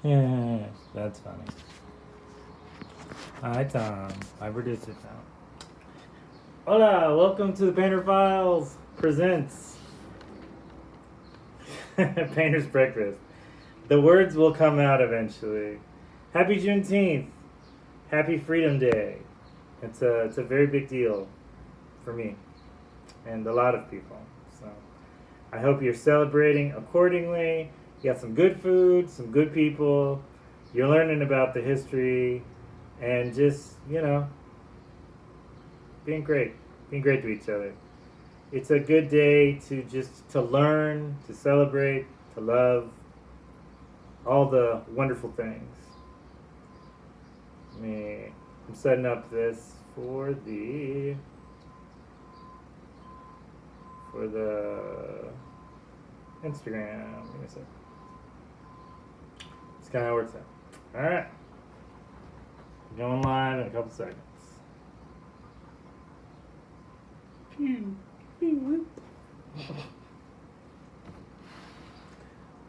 Yeah, that's funny. Hi, Tom. I produced it now. Hola, welcome to the Painter Files presents Painter's Breakfast. The words will come out eventually. Happy Juneteenth. Happy Freedom Day. It's a very big deal for me and a lot of people. So I hope you're celebrating accordingly. You got some good food, some good people. You're learning about the history and just, being great to each other. It's a good day to learn, to celebrate, to love all the wonderful things. I'm setting up this for the Instagram. Give me a sec. It's kind of how it works out. All right, going live in a couple seconds.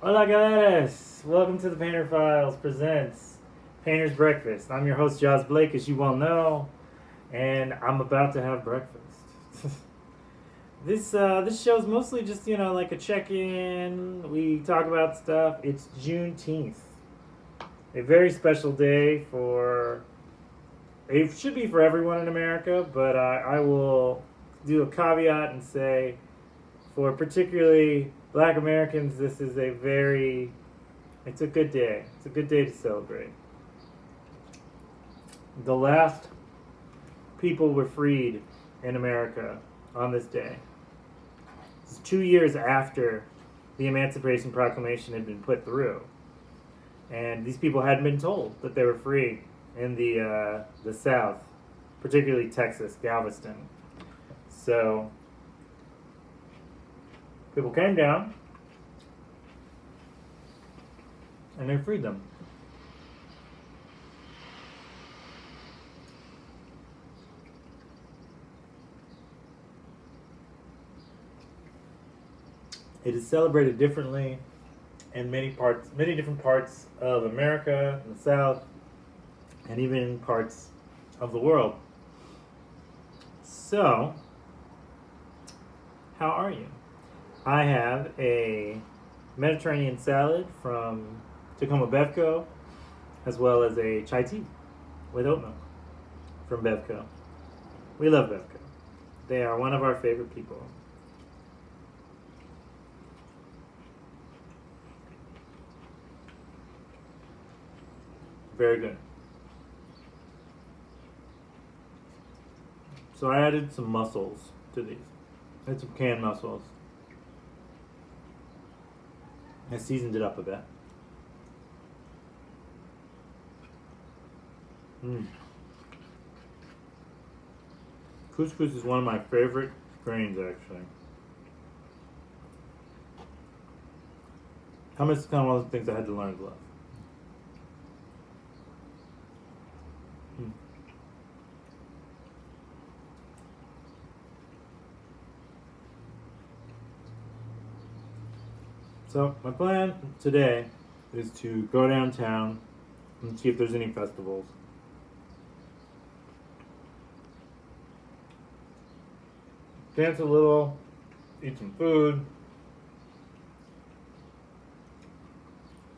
Hola, guys! Welcome to the Painter Files presents Painter's Breakfast. I'm your host, Josh Blake, as you well know, and I'm about to have breakfast. This show's mostly just like a check-in. We talk about stuff. It's Juneteenth, a very special day for. It should be for everyone in America, but I will do a caveat and say, for particularly Black Americans, this is it's a good day. It's a good day to celebrate. The last people were freed in America on this day. It's 2 years after the Emancipation Proclamation had been put through. And these people hadn't been told that they were free in the South, particularly Texas, Galveston. So people came down and they freed them. It is celebrated differently in many different parts of America, in the South, and even in parts of the world. So, how are you? I have a Mediterranean salad from Tacoma Bevco, as well as a chai tea with oat milk from Bevco. We love Bevco. They are one of our favorite people. Very good. So I added some mussels to these. I had some canned mussels. I seasoned it up a bit. Couscous is one of my favorite grains, actually. Hummus is kind of one of the things I had to learn to love. So my plan today is to go downtown and see if there's any festivals. Dance a little, eat some food,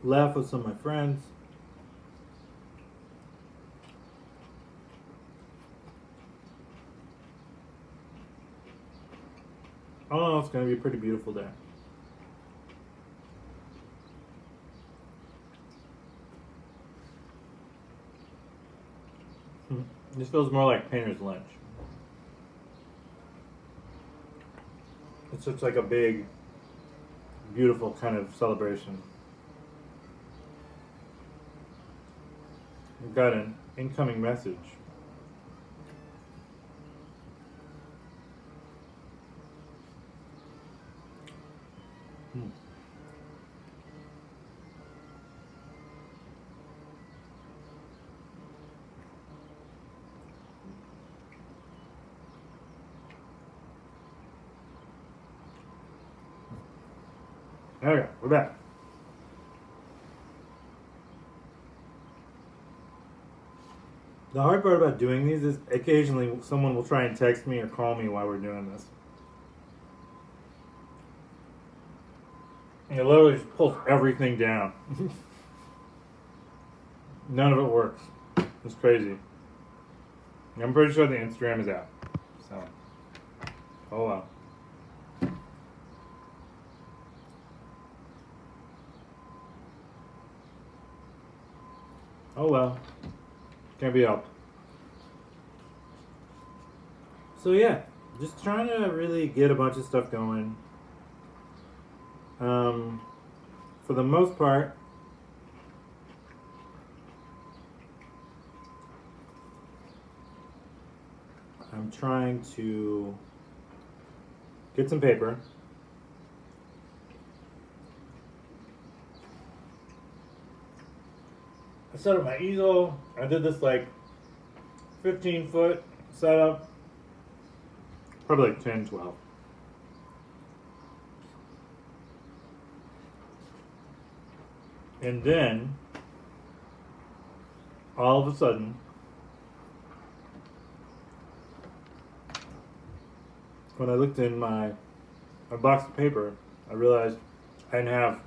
laugh with some of my friends. I don't know, it's going to be a pretty beautiful day. This feels more like painter's lunch. It's such like a big, beautiful kind of celebration. We've got an incoming message. Okay, we're back. The hard part about doing these is occasionally someone will try and text me or call me while we're doing this. And it literally just pulls everything down. None of it works. It's crazy. I'm pretty sure the Instagram is out. So, oh well. Oh well. Can't be helped. So yeah, just trying to really get a bunch of stuff going. For the most part, I'm trying to get some paper. I set up my easel. I did this like 15-foot setup. Probably like 10, 12. And then, all of a sudden, when I looked in my box of paper, I realized I didn't have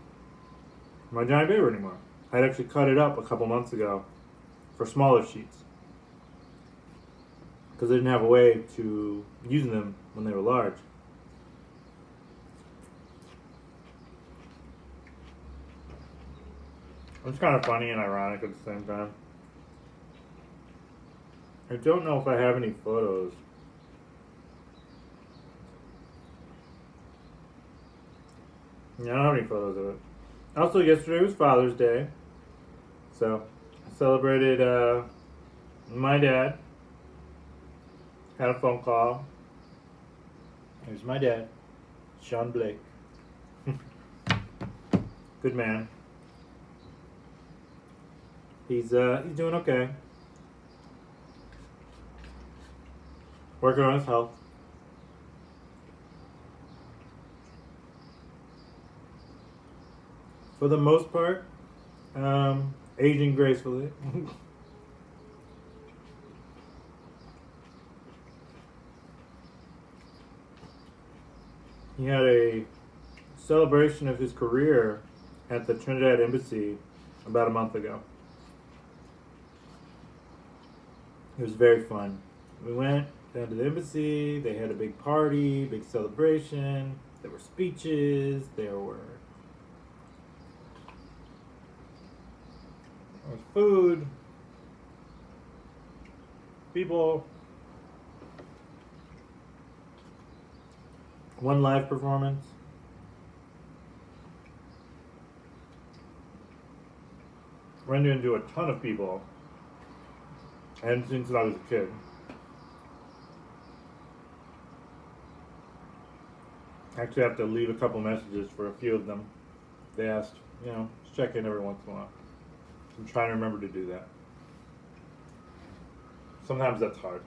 my giant paper anymore. I'd actually cut it up a couple months ago for smaller sheets because I didn't have a way to use them when they were large. It's kind of funny and ironic at the same time. I don't know if I have any photos. Yeah, I don't have any photos of it. Also, yesterday was Father's Day. So, I celebrated my dad. Had a phone call. Here's my dad, Sean Blake. Good man. He's doing okay. Working on his health. For the most part, aging gracefully. He had a celebration of his career at the Trinidad Embassy about a month ago. It was very fun. We went down to the embassy. They had a big party, big celebration. There were speeches. There was food. People. One live performance. Ran into a ton of people. I hadn't seen since I was a kid. I actually have to leave a couple messages for a few of them. They asked, just check in every once in a while. I'm trying to remember to do that. Sometimes that's hard.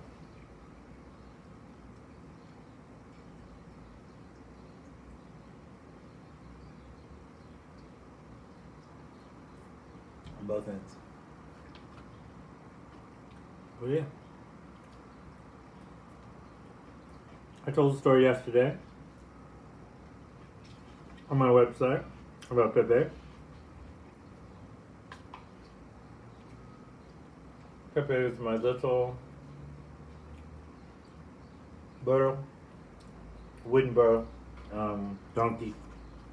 On both ends. Well, yeah. I told a story yesterday on my website about Pepe. Pepe is my little burro, wooden burro, donkey,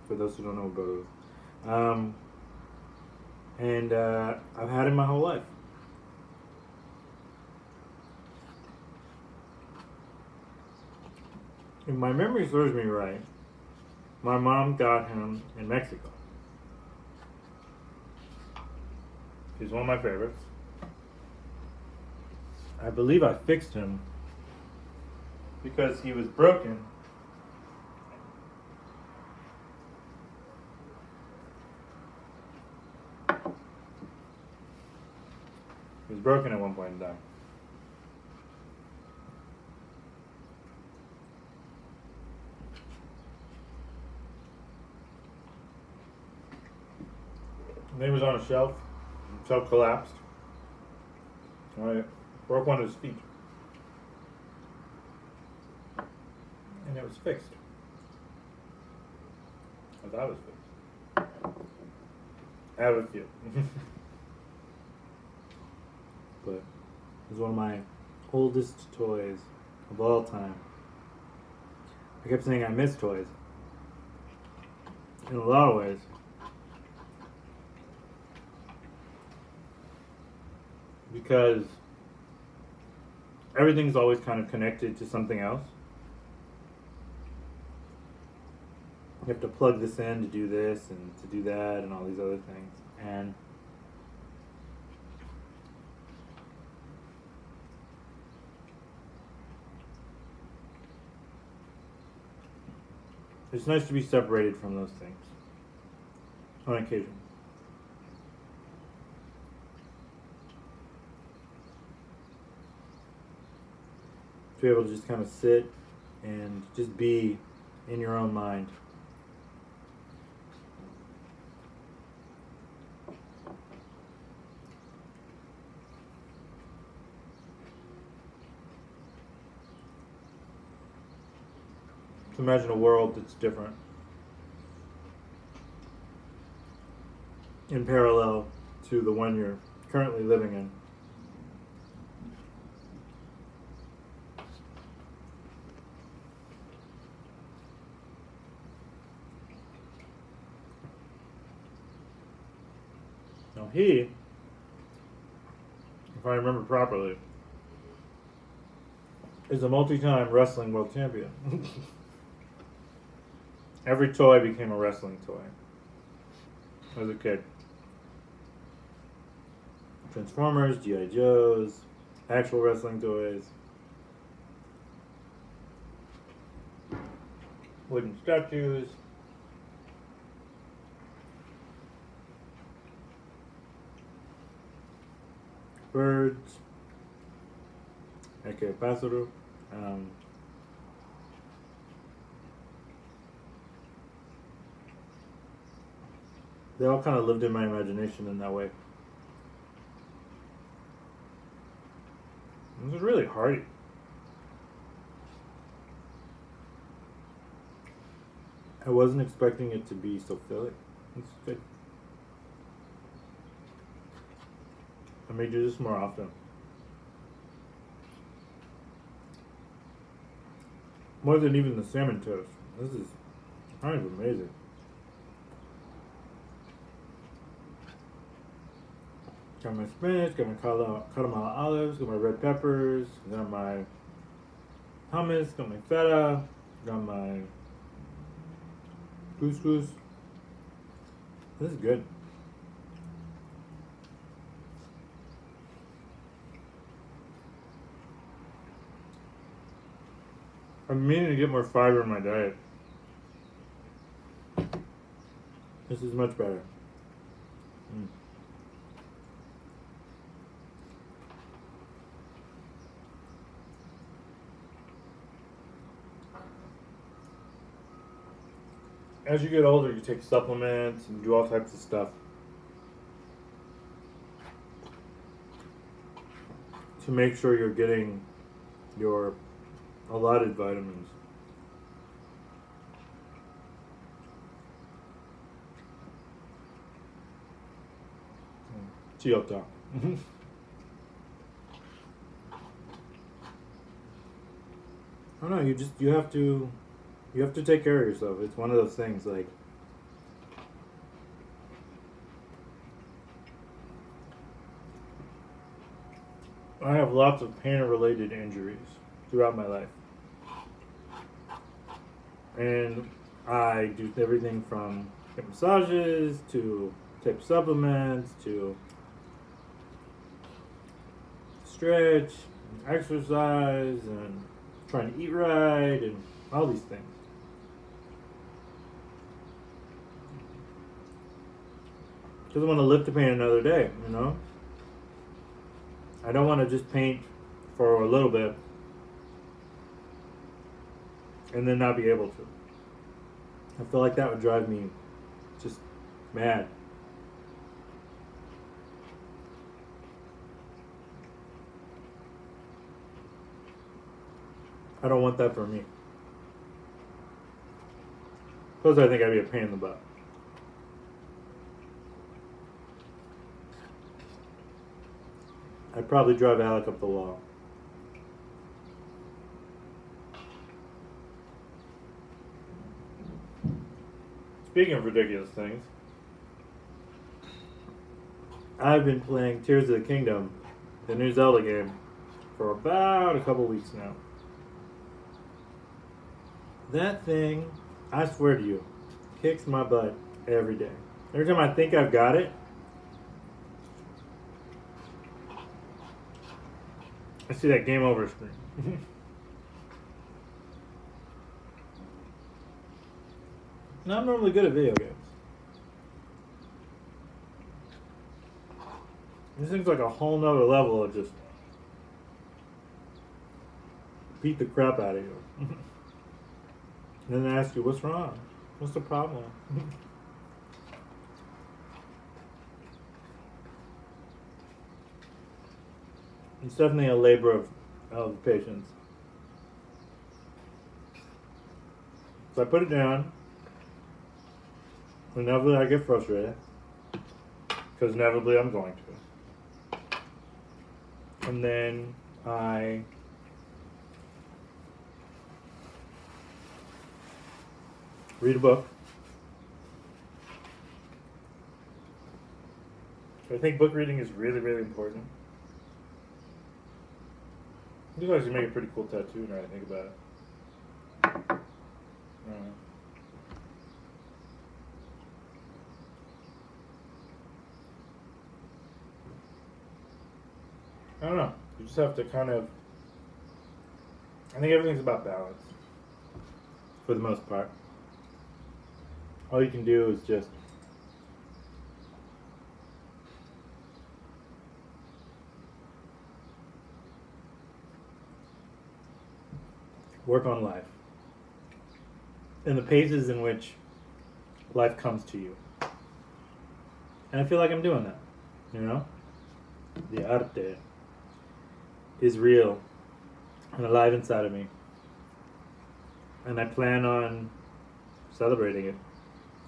for those who don't know what burro is. And I've had him my whole life. If my memory serves me right, my mom got him in Mexico. He's one of my favorites. I believe I fixed him because he was broken. He was broken at one point in time. And he was on a shelf. The shelf collapsed. Alright. broke one of his feet. And it was fixed. I thought it was fixed. I have a few. But it's one of my oldest toys of all time. I kept saying I miss toys. In a lot of ways. Because everything's always kind of connected to something else. You have to plug this in to do this and to do that and all these other things. And it's nice to be separated from those things on occasion. To be able to just kind of sit and just be in your own mind. To imagine a world that's different. In parallel to the one you're currently living in. Now he, if I remember properly, is a multi-time wrestling world champion. Every toy became a wrestling toy as a kid. Transformers, G.I. Joes, actual wrestling toys, wooden statues, birds, aka pássaro. They all kind of lived in my imagination in that way. It was really hearty. I wasn't expecting it to be so filling. It's good. I may do this more often. More than even the salmon toast. This is kind of amazing. Got my spinach, got my caramel olives, got my red peppers, got my hummus, got my feta, got my couscous. This is good. I'm meaning to get more fiber in my diet. This is much better. As you get older, you take supplements and do all types of stuff to make sure you're getting your allotted vitamins. Chiota. I don't know, you have to take care of yourself. It's one of those things like I have lots of pain-related injuries throughout my life. And I do everything from hip massages to take supplements to stretch, and exercise, and trying to eat right, and all these things. Because I want to live to paint another day, you know? I don't want to just paint for a little bit and then not be able to. I feel like that would drive me just mad. I don't want that for me. Plus, I think I'd be a pain in the butt. I'd probably drive Alec up the wall. Speaking of ridiculous things, I've been playing Tears of the Kingdom, the new Zelda game, for about a couple weeks now. That thing, I swear to you, kicks my butt every day. Every time I think I've got it, I see that game over screen. Now, I'm normally good at video games. This thing's like a whole nother level of just beat the crap out of you. And then they ask you, what's wrong? What's the problem? It's definitely a labor of patience. So I put it down. Inevitably I get frustrated. Because inevitably I'm going to. And then I read a book. I think book reading is really, really important. You guys can make a pretty cool tattoo now I think about it. I don't know. You just have to kind of... I think everything's about balance. For the most part. All you can do is just... work on life. And the paces in which life comes to you. And I feel like I'm doing that. You know? The arte is real and alive inside of me. And I plan on celebrating it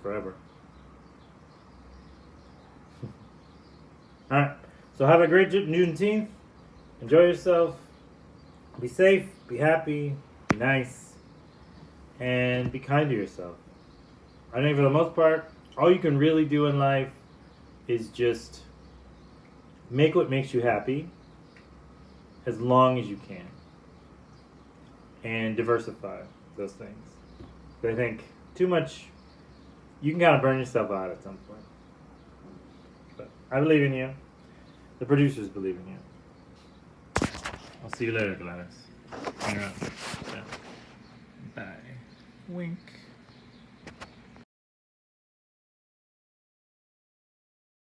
forever. Alright, so have a great Juneteenth. Enjoy yourself. Be safe, be happy, be nice, and be kind to yourself. I think for the most part, all you can really do in life is just make what makes you happy as long as you can. And diversify those things. But I think too much, you can kind of burn yourself out at some point. But I believe in you. The producers believe in you. I'll see you later, Gladys. Yeah. Bye. Wink.